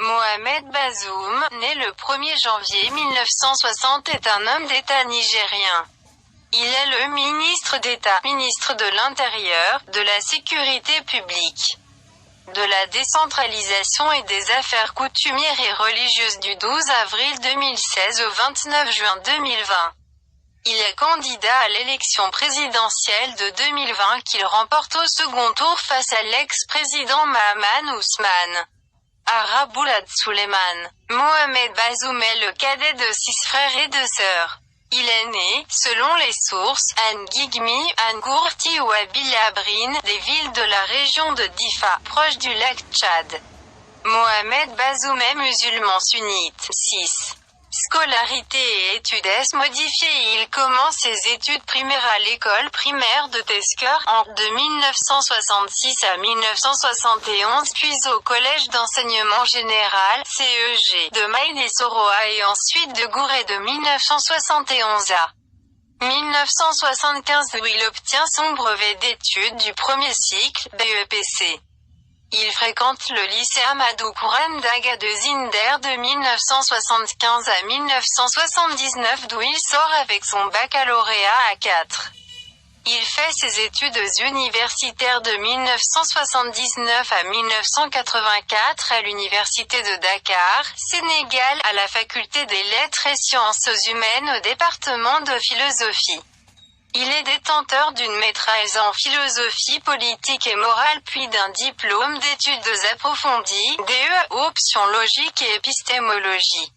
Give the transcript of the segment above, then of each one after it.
Mohamed Bazoum, né le 1er janvier 1960, est un homme d'État nigérien. Il est le ministre d'État, ministre de l'Intérieur, de la Sécurité publique, de la décentralisation et des affaires coutumières et religieuses du 12 avril 2016 au 29 juin 2020. Il est candidat à l'élection présidentielle de 2020 qu'il remporte au second tour face à l'ex-président Mahaman Ousmane Araboulad Suleiman. Mohamed Bazoum est le cadet de 6 frères et 2 sœurs. Il est né, selon les sources, à Ngigmi, à Ngourti ou à Bilabrine, des villes de la région de Difa, proche du lac Tchad. Mohamed Bazoum est musulman sunnite. 6. Scolarité et études modifiées. Il commence ses études primaires à l'école primaire de Tesker, de 1966 à 1971, puis au collège d'enseignement général, CEG, de Maïli-Soroa et ensuite de Gouré de 1971 à 1975 où il obtient son brevet d'études du premier cycle, BEPC. Il fréquente le lycée Amadou Kouran d'Aga de Zinder de 1975 à 1979 d'où il sort avec son baccalauréat à 4. Il fait ses études universitaires de 1979 à 1984 à l'université de Dakar, Sénégal, à la faculté des lettres et sciences humaines au département de philosophie. Il est détenteur d'une maîtrise en philosophie politique et morale puis d'un diplôme d'études approfondies, DE, option logique et épistémologie.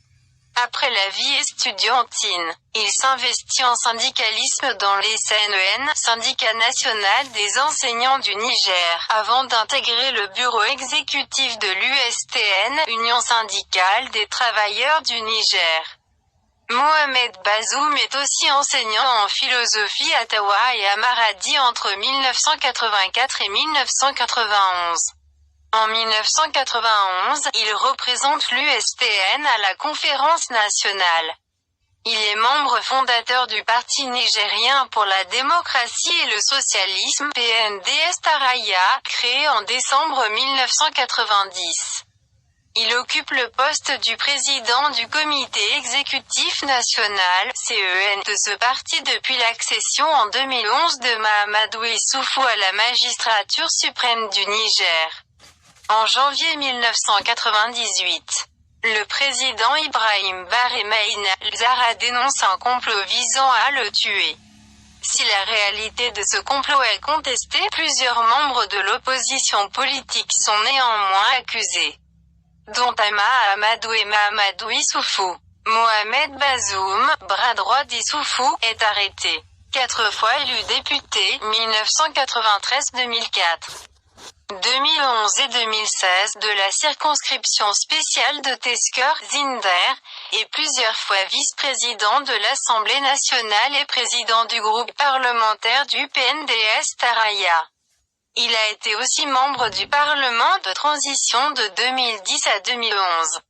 Après la vie estudiantine, il s'investit en syndicalisme dans les CNEN, Syndicat national des enseignants du Niger, avant d'intégrer le bureau exécutif de l'USTN, Union syndicale des travailleurs du Niger. Mohamed Bazoum est aussi enseignant en philosophie à Tawa et à Maradi entre 1984 et 1991. En 1991, il représente l'USTN à la conférence nationale. Il est membre fondateur du Parti nigérien pour la démocratie et le socialisme, PNDS Taraya, créé en décembre 1990. Il occupe le poste du président du comité exécutif national, CEN, de ce parti depuis l'accession en 2011 de Mahamadou Issoufou à la magistrature suprême du Niger. En janvier 1998, le président Ibrahim Baré Maïna Zara dénonce un complot visant à le tuer. Si la réalité de ce complot est contestée, plusieurs membres de l'opposition politique sont néanmoins accusés, dont Ama Amadou et Mahamadou Issoufou. Mohamed Bazoum, bras droit d'Issoufou, est arrêté. 4 fois élu député, 1993-2004, 2011 et 2016 de la circonscription spéciale de Tesker, Zinder, et plusieurs fois vice-président de l'Assemblée nationale et président du groupe parlementaire du PNDS Taraya. Il a été aussi membre du Parlement de transition de 2010 à 2011.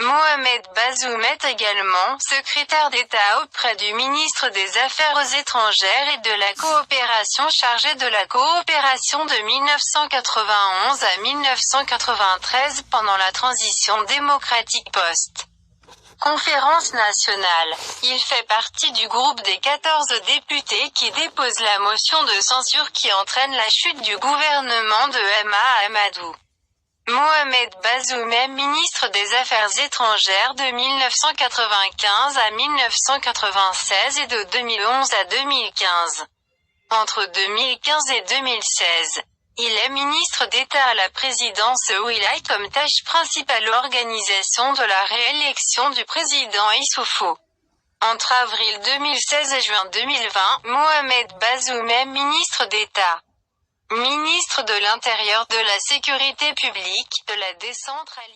Mohamed Bazoum est également secrétaire d'État auprès du ministre des Affaires étrangères et de la coopération chargé de la coopération de 1991 à 1993 pendant la transition démocratique post Conférence nationale. Il fait partie du groupe des 14 députés qui déposent la motion de censure qui entraîne la chute du gouvernement de Amadou. Mohamed Bazoum est ministre des Affaires étrangères de 1995 à 1996 et de 2011 à 2015. Entre 2015 et 2016, il est ministre d'État à la présidence où il a comme tâche principale l'organisation de la réélection du président Issoufou. Entre avril 2016 et juin 2020, Mohamed Bazoum est ministre d'État, ministre de l'Intérieur, de la Sécurité publique, de la décentralisation.